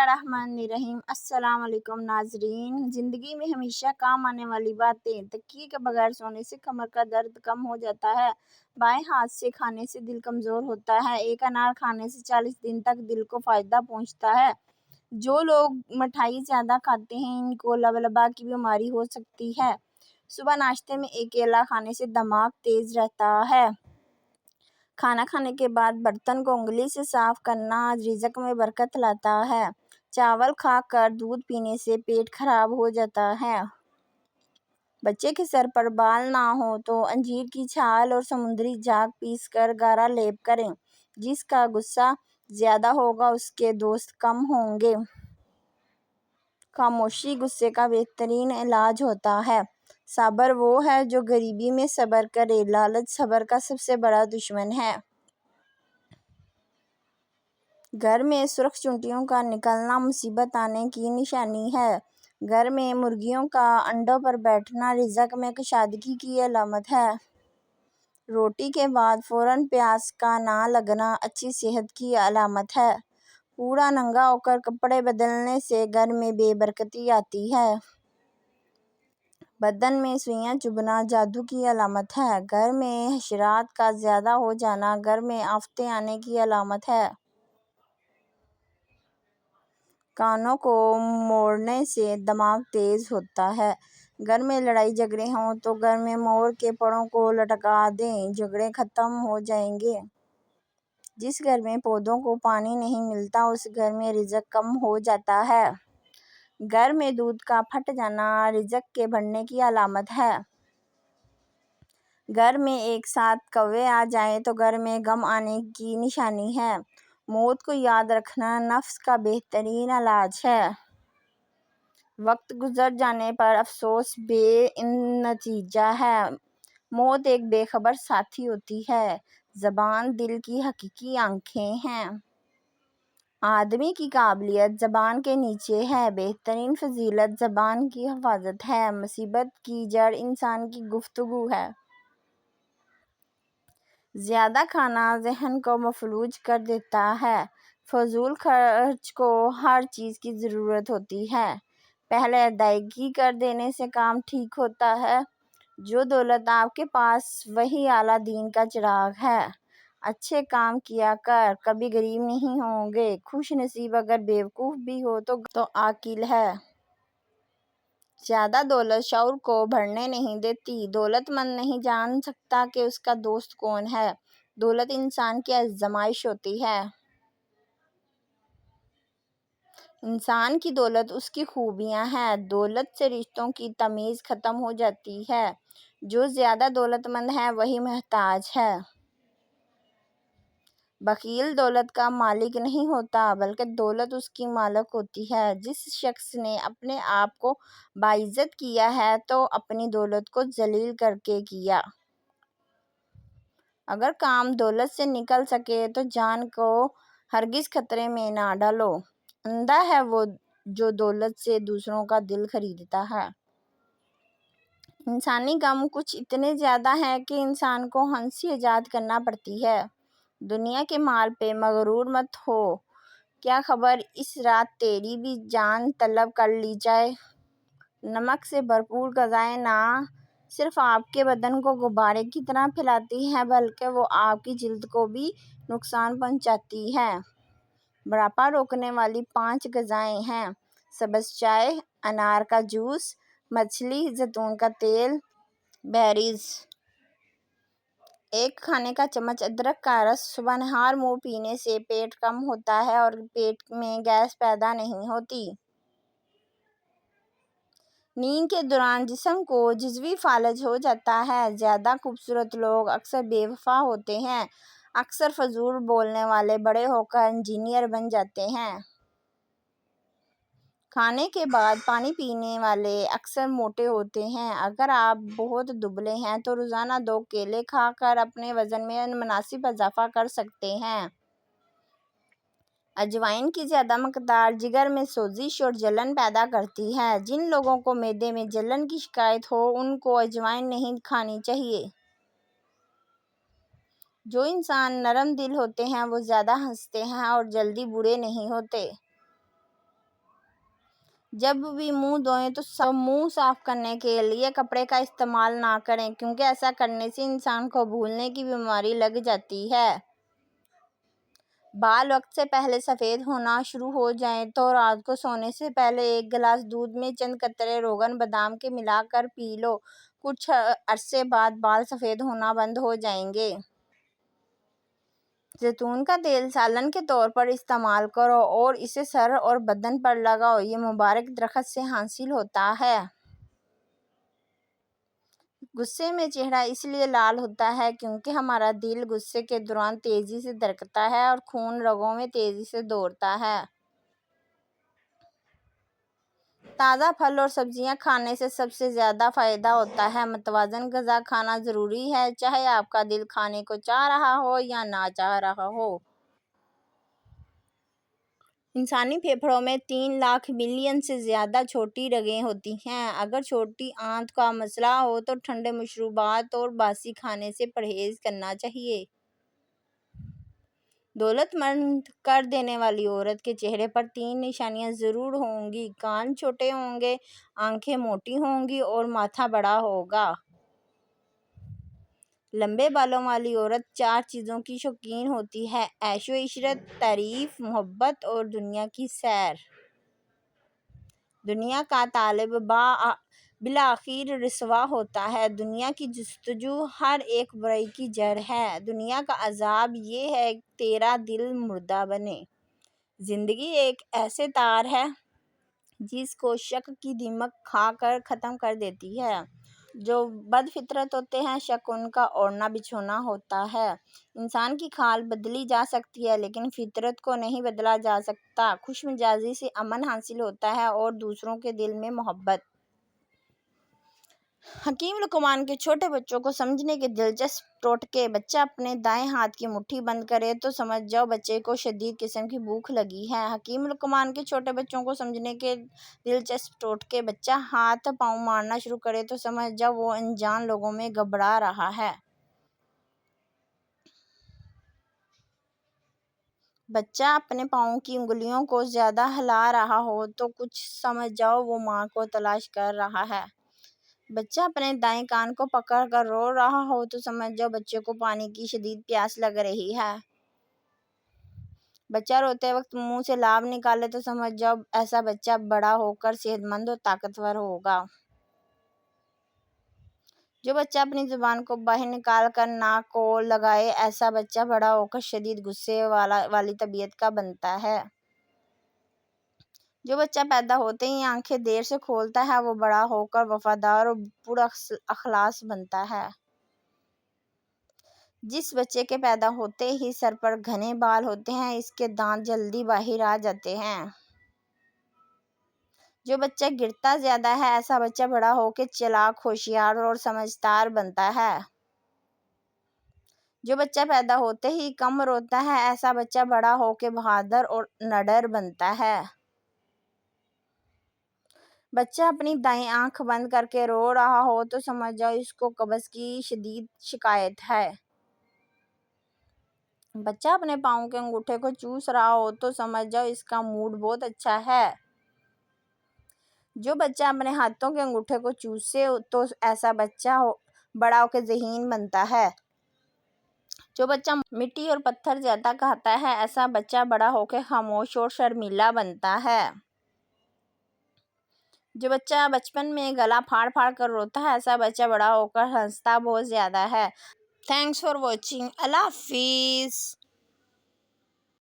बिस्मिल्लाहिर्रहमानिर्रहीम। अस्सलाम वालेकुम नाज़रीन। ज़िंदगी में हमेशा काम आने वाली बातें। तकिए के बगैर सोने से कमर का दर्द कम हो जाता है। बाएं हाथ से खाने से दिल कमज़ोर होता है। एक अनार खाने से 40 दिन तक दिल को फ़ायदा पहुंचता है। जो लोग मिठाई ज़्यादा खाते हैं इनको लबलबा की बीमारी हो सकती है। सुबह नाश्ते में एक केला खाने से दिमाग तेज़ रहता है। खाना खाने के बाद बर्तन को उंगली से साफ करना रिज़्क में बरकत लाता है। चावल खाकर दूध पीने से पेट खराब हो जाता है। बच्चे के सर पर बाल ना हो तो अंजीर की छाल और समुद्री झाग पीसकर गाढ़ा लेप करें। जिसका गुस्सा ज़्यादा होगा उसके दोस्त कम होंगे। खामोशी गुस्से का बेहतरीन इलाज होता है। सब्र वो है जो गरीबी में सब्र करे। लालच सब्र का सबसे बड़ा दुश्मन है। घर में सुर्ख चूंटियों का निकलना मुसीबत आने की निशानी है। घर में मुर्गियों का अंडों पर बैठना रिज़्क में कशादगी की अलामत है। रोटी के बाद फौरन प्यास का ना लगना अच्छी सेहत की अलामत है। पूरा नंगा होकर कपड़े बदलने से घर में बेबरकती आती है। बदन में सुइयां चुभना जादू की अलामत है। घर में हशरात का ज़्यादा हो जाना घर में आफतें आने की अलामत है। कानों को मोड़ने से दिमाग तेज होता है। घर में लड़ाई झगड़े हों तो घर में मोर के परों को लटका दें, झगड़े खत्म हो जाएंगे। जिस घर में पौधों को पानी नहीं मिलता उस घर में रिज़्क कम हो जाता है। घर में दूध का फट जाना रिज़्क के बढ़ने की अलामत है। घर में एक साथ कौवे आ जाएं तो घर में गम आने की निशानी है। मौत को याद रखना नफ्स का बेहतरीन इलाज है। वक्त गुजर जाने पर अफसोस बेनतीजा है। मौत एक बेखबर साथी होती है। ज़बान दिल की हकीकी आंखें हैं। आदमी की काबिलियत ज़बान के नीचे है। बेहतरीन फजीलत ज़बान की हिफाजत है। मुसीबत की जड़ इंसान की गुफ्तगू है। ज़्यादा खाना ज़हन को मफलूज कर देता है। फजूल खर्च को हर चीज़ की ज़रूरत होती है। पहले अदायगी कर देने से काम ठीक होता है। जो दौलत आपके पास वही आला दीन का चिराग है। अच्छे काम किया कर, कभी गरीब नहीं होंगे। खुश नसीब अगर बेवकूफ़ भी हो तो आकिल है। ज़्यादा दौलत शऊर को भरने नहीं देती। दौलतमंद नहीं जान सकता कि उसका दोस्त कौन है। दौलत इंसान की आजमाइश होती है। इंसान की दौलत उसकी खूबियाँ हैं। दौलत से रिश्तों की तमीज़ ख़त्म हो जाती है। जो ज़्यादा दौलतमंद है वही मोहताज है। बकील दौलत का मालिक नहीं होता बल्कि दौलत उसकी मालिक होती है। जिस शख्स ने अपने आप को बाइज्जत किया है तो अपनी दौलत को जलील करके किया। अगर काम दौलत से निकल सके तो जान को हरगिज़ खतरे में ना डालो। अंधा है वो जो दौलत से दूसरों का दिल खरीदता है। इंसानी गम कुछ इतने ज़्यादा हैं कि इंसान को हंसी ईजाद करना पड़ती है। दुनिया के माल पे मगरूर मत हो। क्या खबर इस रात तेरी भी जान तलब कर ली जाए। नमक से भरपूर ग़िज़ाएं ना सिर्फ आपके बदन को गुब्बारे की तरह फैलाती हैं बल्कि वो आपकी जिल्द को भी नुकसान पहुंचाती हैं। बुढ़ापा रोकने वाली 5 ग़िज़ाएं हैं। सब्ज़ चाय, अनार का जूस, मछली, जैतून का तेल, बेरीज। 1 खाने का चम्मच अदरक का रस सुबह नहार मुँह पीने से पेट कम होता है और पेट में गैस पैदा नहीं होती। नींद के दौरान जिस्म को जज़्वी फालज हो जाता है। ज़्यादा खूबसूरत लोग अक्सर बेवफा होते हैं। अक्सर फजूल बोलने वाले बड़े होकर इंजीनियर बन जाते हैं। खाने के बाद पानी पीने वाले अक्सर मोटे होते हैं। अगर आप बहुत दुबले हैं तो रोज़ाना 2 केले खाकर अपने वज़न में मुनासिब इजाफा कर सकते हैं। अजवाइन की ज़्यादा मकदार जिगर में सोजिश और जलन पैदा करती है। जिन लोगों को मैदे में जलन की शिकायत हो उनको अजवाइन नहीं खानी चाहिए। जो इंसान नरम दिल होते हैं वो ज़्यादा हंसते हैं और जल्दी बुरे नहीं होते। جب بھی منہ دھوئیں تو منہ صاف کرنے کے لیے کپڑے کا استعمال نہ کریں، کیونکہ ایسا کرنے سے انسان کو بھولنے کی بیماری لگ جاتی ہے۔ بال وقت سے پہلے سفید ہونا شروع ہو جائیں تو رات کو سونے سے پہلے ایک گلاس دودھ میں چند قطرے روغن بادام کے ملا کر پی لو۔ کچھ عرصے بعد بال سفید ہونا بند ہو جائیں گے۔ زیتون کا تیل سالن کے طور پر استعمال کرو اور اسے سر اور بدن پر لگاؤ۔ یہ مبارک درخت سے حاصل ہوتا ہے۔ غصے میں چہرہ اس لیے لال ہوتا ہے کیونکہ ہمارا دل غصے کے دوران تیزی سے دھڑکتا ہے اور خون رگوں میں تیزی سے دوڑتا ہے۔ تازہ پھل اور سبزیاں کھانے سے سب سے زیادہ فائدہ ہوتا ہے۔ متوازن غذا کھانا ضروری ہے، چاہے آپ کا دل کھانے کو چاہ رہا ہو یا نہ چاہ رہا ہو۔ انسانی پھیپھڑوں میں 3 لاکھ ملین سے زیادہ چھوٹی رگیں ہوتی ہیں۔ اگر چھوٹی آنت کا مسئلہ ہو تو ٹھنڈے مشروبات اور باسی کھانے سے پرہیز کرنا چاہیے۔ دولت مند کر دینے والی عورت کے چہرے پر 3 نشانیاں ضرور ہوں گی: کان چھوٹے ہوں گے، آنکھیں موٹی ہوں گی اور ماتھا بڑا ہوگا۔ لمبے بالوں والی عورت 4 چیزوں کی شوقین ہوتی ہے: عیش و عشرت، تعریف، محبت اور دنیا کی سیر۔ دنیا کا طالب بالآخر رسوا ہوتا ہے۔ دنیا کی جستجو ہر ایک برائی کی جڑ ہے۔ دنیا کا عذاب یہ ہے کہ تیرا دل مردہ بنے۔ زندگی ایک ایسے تار ہے جس کو شک کی دیمک کھا کر ختم کر دیتی ہے۔ جو بد فطرت ہوتے ہیں، شک ان کا اوڑھنا بچھونا ہوتا ہے۔ انسان کی کھال بدلی جا سکتی ہے لیکن فطرت کو نہیں بدلا جا سکتا۔ خوش مزاجی سے امن حاصل ہوتا ہے اور دوسروں کے دل میں محبت۔ حکیم لقمان کے چھوٹے بچوں کو سمجھنے کے دلچسپ ٹوٹکے: بچہ اپنے دائیں ہاتھ کی مٹھی بند کرے تو سمجھ جاؤ بچے کو شدید قسم کی بھوک لگی ہے۔ حکیم لقمان کے چھوٹے بچوں کو سمجھنے کے دلچسپ ٹوٹکے: بچہ ہاتھ پاؤں مارنا شروع کرے تو سمجھ جاؤ وہ انجان لوگوں میں گھبرا رہا ہے۔ بچہ اپنے پاؤں کی انگلیوں کو زیادہ ہلا رہا ہو تو کچھ سمجھ جاؤ وہ ماں کو تلاش کر رہا ہے۔ بچہ اپنے دائیں کان کو پکڑ کر رو رہا ہو تو سمجھ جاؤ بچے کو پانی کی شدید پیاس لگ رہی ہے۔ بچہ روتے وقت منہ سے لعاب نکالے تو سمجھ جاؤ ایسا بچہ بڑا ہو کر صحت مند اور طاقتور ہوگا۔ جو بچہ اپنی زبان کو باہر نکال کر ناک کو لگائے ایسا بچہ بڑا ہو کر شدید غصے والی طبیعت کا بنتا ہے۔ جو بچہ پیدا ہوتے ہی آنکھیں دیر سے کھولتا ہے وہ بڑا ہو کر وفادار اور پراخلاص بنتا ہے۔ جس بچے کے پیدا ہوتے ہی سر پر گھنے بال ہوتے ہیں اس کے دانت جلدی باہر آ جاتے ہیں۔ جو بچہ گرتا زیادہ ہے ایسا بچہ بڑا ہو کے چالاک، ہوشیار اور سمجھدار بنتا ہے۔ جو بچہ پیدا ہوتے ہی کم روتا ہے ایسا بچہ بڑا ہو کے بہادر اور نڈر بنتا ہے۔ بچہ اپنی دائیں آنکھ بند کر کے رو رہا ہو تو سمجھ جاؤ اس کو قبض کی شدید شکایت ہے۔ بچہ اپنے پاؤں کے انگوٹھے کو چوس رہا ہو تو سمجھ جاؤ اس کا موڈ بہت اچھا ہے۔ جو بچہ اپنے ہاتھوں کے انگوٹھے کو چوسے تو ایسا بچہ بڑا ہو کے ذہین بنتا ہے۔ جو بچہ مٹی اور پتھر زیادہ کھاتا ہے ایسا بچہ بڑا ہو کے خاموش اور شرمیلا بنتا ہے۔ جو بچہ بچپن میں گلا پھاڑ پھاڑ کر روتا ہے ایسا بچہ بڑا ہو کر ہنستا بہت زیادہ ہے۔ Thanks for watching. اللہ حافظ۔